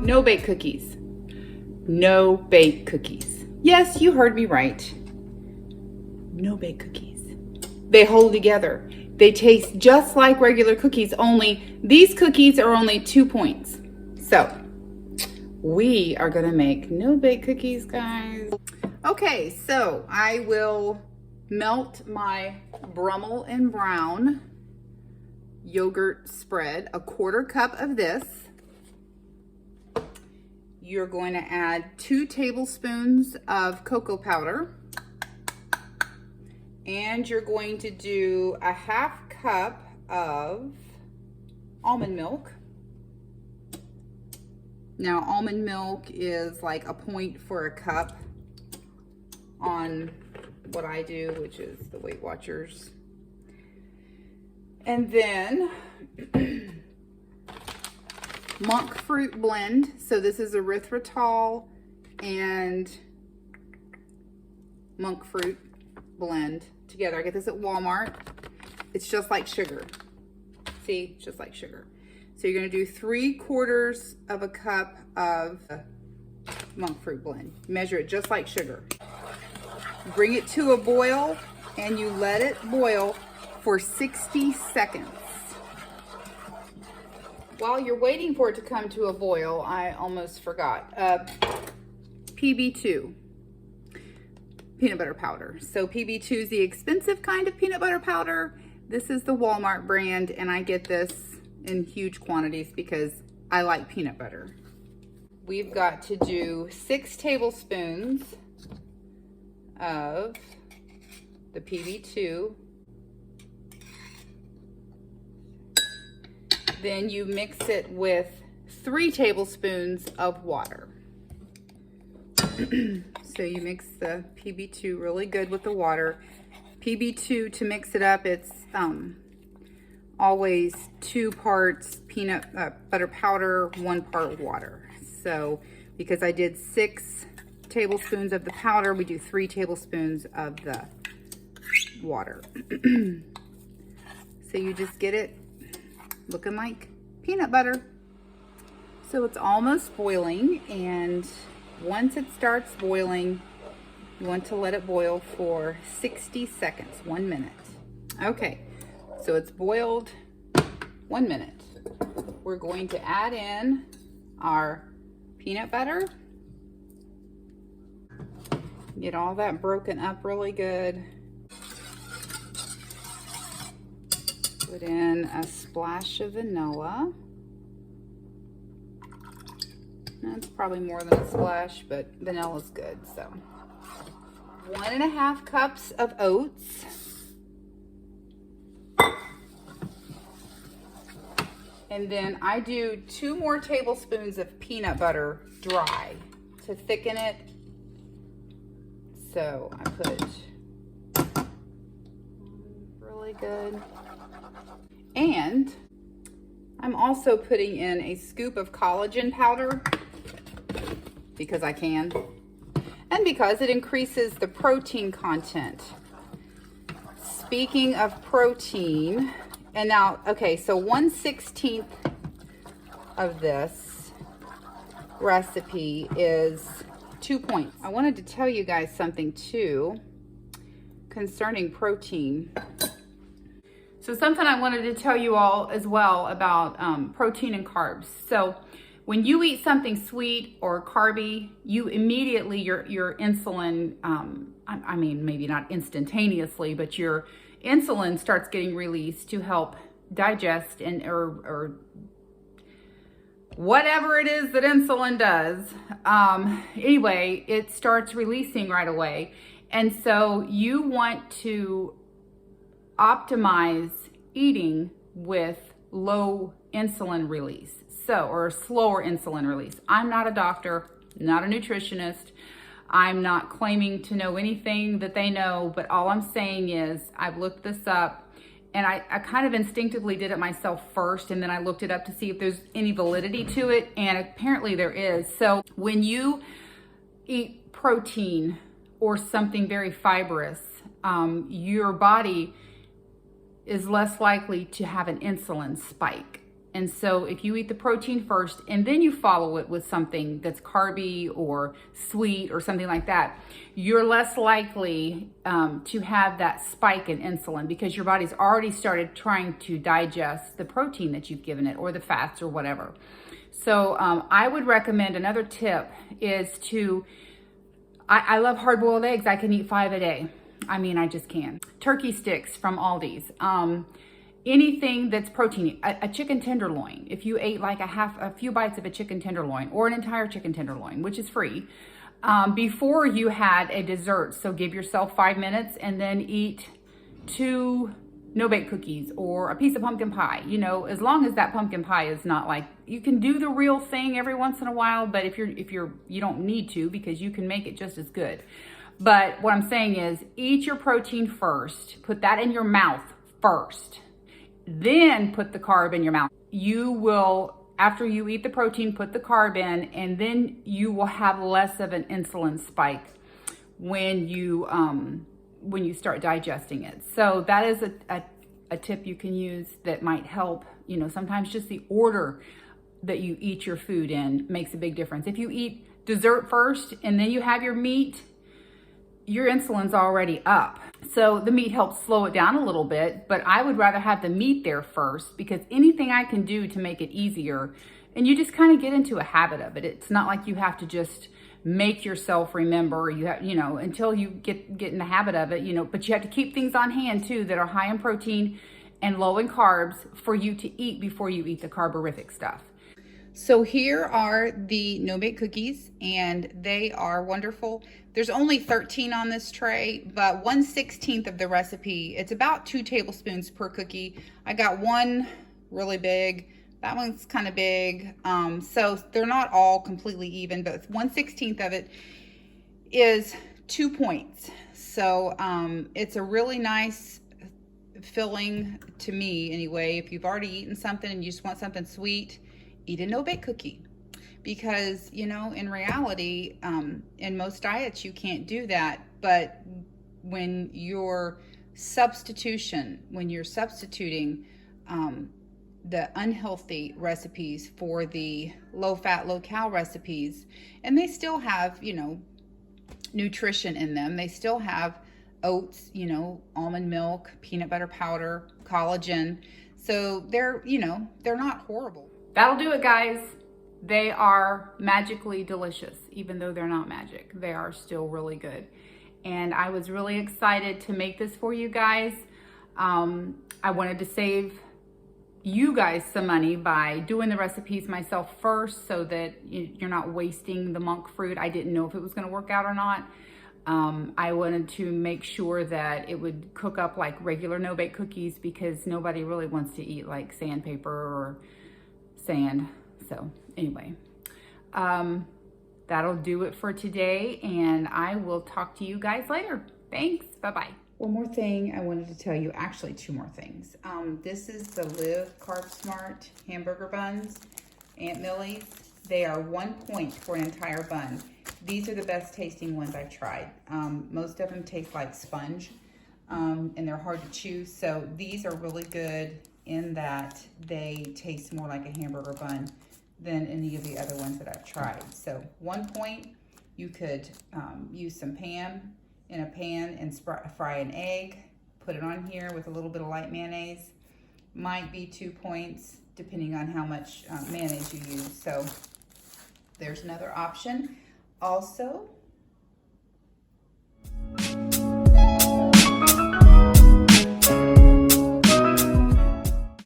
No bake cookies. No bake cookies. Yes, you heard me right. No bake cookies. They hold together. They taste just like regular cookies, only these cookies are only 2 points. So we are gonna make no bake cookies, guys. Okay, so I will melt my Brummel and Brown yogurt spread, a 1/4 cup of this. You're going to add 2 tablespoons of cocoa powder. And you're going to do a 1/2 cup of almond milk. Now, almond milk is like a point for a cup on what I do, which is the Weight Watchers. And then monk fruit blend. So this is erythritol and monk fruit blend together. I get this at Walmart. It's just like sugar. See, it's just like sugar. So you're going to do 3/4 of a cup of monk fruit blend. Measure it just like sugar. Bring it to a boil and you let it boil for 60 seconds. While you're waiting for it to come to a boil, I almost forgot. PB2. Peanut butter powder. So PB2 is the expensive kind of peanut butter powder. This is the Walmart brand, and I get this in huge quantities because I like peanut butter. We've got to do 6 tablespoons of the PB2. Then you mix it with 3 tablespoons of water. So you mix the PB2 really good with the water. PB2, to mix it up, it's always 2 parts peanut butter powder, 1 part water. So because I did 6 tablespoons of the powder, we do 3 tablespoons of the water. So you just get it looking like peanut butter. So it's almost boiling, and once it starts boiling, you want to let it boil for 60 seconds, 1 minute. Okay, so it's boiled 1 minute. We're going to add in our peanut butter. Get all that broken up really good. Put in a splash of vanilla. That's probably more than a splash, but vanilla's good. So 1.5 cups of oats. And then I do 2 more tablespoons of peanut butter dry to thicken it. So I put really good. And I'm also putting in a scoop of collagen powder because I can, and because it increases the protein content. Speaking of protein, and now, okay, so 1/16 of this recipe is 2 points. I wanted to tell you guys something too concerning protein. So something I wanted to tell you all as well about protein and carbs. So when you eat something sweet or carby, you immediately, your insulin, I mean, maybe not instantaneously, but your insulin starts getting released to help digest and or whatever it is that insulin does. Anyway, it starts releasing right away. And so you want to optimize eating with low insulin release, or slower insulin release. I'm not a doctor, not a nutritionist. I'm not claiming to know anything that they know, but all I'm saying is I've looked this up, and I kind of instinctively did it myself first, and then I looked it up to see if there's any validity to it, and apparently there is. So when you eat protein or something very fibrous, your body is less likely to have an insulin spike. And so if you eat the protein first and then you follow it with something that's carby or sweet or something like that, you're less likely to have that spike in insulin because your body's already started trying to digest the protein that you've given it or the fats or whatever. So I would recommend, another tip is to, I love hard-boiled eggs. I can eat 5 a day. I mean, I just can. Turkey sticks from Aldi's. Anything that's protein, a chicken tenderloin. If you ate like a few bites of a chicken tenderloin or an entire chicken tenderloin, which is free, before you had a dessert. So give yourself 5 minutes and then eat 2 no-bake cookies or a piece of pumpkin pie. You know, as long as that pumpkin pie is not like, you can do the real thing every once in a while, but if you don't need to, because you can make it just as good. But what I'm saying is, eat your protein first, put that in your mouth first, then put the carb in your mouth. You will, after you eat the protein, put the carb in, and then you will have less of an insulin spike when you start digesting it. So that is a tip you can use that might help. You know, sometimes just the order that you eat your food in makes a big difference. If you eat dessert first and then you have your meat, your insulin's already up. So the meat helps slow it down a little bit, but I would rather have the meat there first, because anything I can do to make it easier, and you just kind of get into a habit of it. It's not like you have to just make yourself remember, you have, you know, until you get in the habit of it, you know, but you have to keep things on hand too that are high in protein and low in carbs for you to eat before you eat the carborific stuff. So here are the no-bake cookies, and they are wonderful. There's only 13 on this tray, but 1/16 of the recipe, it's about 2 tablespoons per cookie. I got one really big, that one's kind of big. So they're not all completely even, but 1/16 of it is 2 points. So it's a really nice filling to me anyway. If you've already eaten something and you just want something sweet, eat a no-bake cookie. Because, you know, in reality, in most diets, you can't do that. But when you're substituting the unhealthy recipes for the low-fat, low-cal recipes, and they still have, you know, nutrition in them. They still have oats, you know, almond milk, peanut butter powder, collagen. So they're, you know, they're not horrible. That'll do it, guys. They are magically delicious. Even though they're not magic, they are still really good. And I was really excited to make this for you guys. I wanted to save you guys some money by doing the recipes myself first, so that you're not wasting the monk fruit. I didn't know if it was going to work out or not. I wanted to make sure that it would cook up like regular no-bake cookies, because nobody really wants to eat like sandpaper or sand. So anyway, that'll do it for today, and I will talk to you guys later. Thanks. Bye-bye. One more thing I wanted to tell you, actually 2 more things. This is the Live Carb Smart hamburger buns, Aunt Millie's. They are 1 point for an entire bun. These are the best tasting ones I've tried. Most of them taste like sponge, and they're hard to chew. So these are really good in that they taste more like a hamburger bun than any of the other ones that I've tried. So 1 point, you could use some pan in a pan and fry an egg, put it on here with a little bit of light mayonnaise. Might be 2 points depending on how much mayonnaise you use. So there's another option. Also,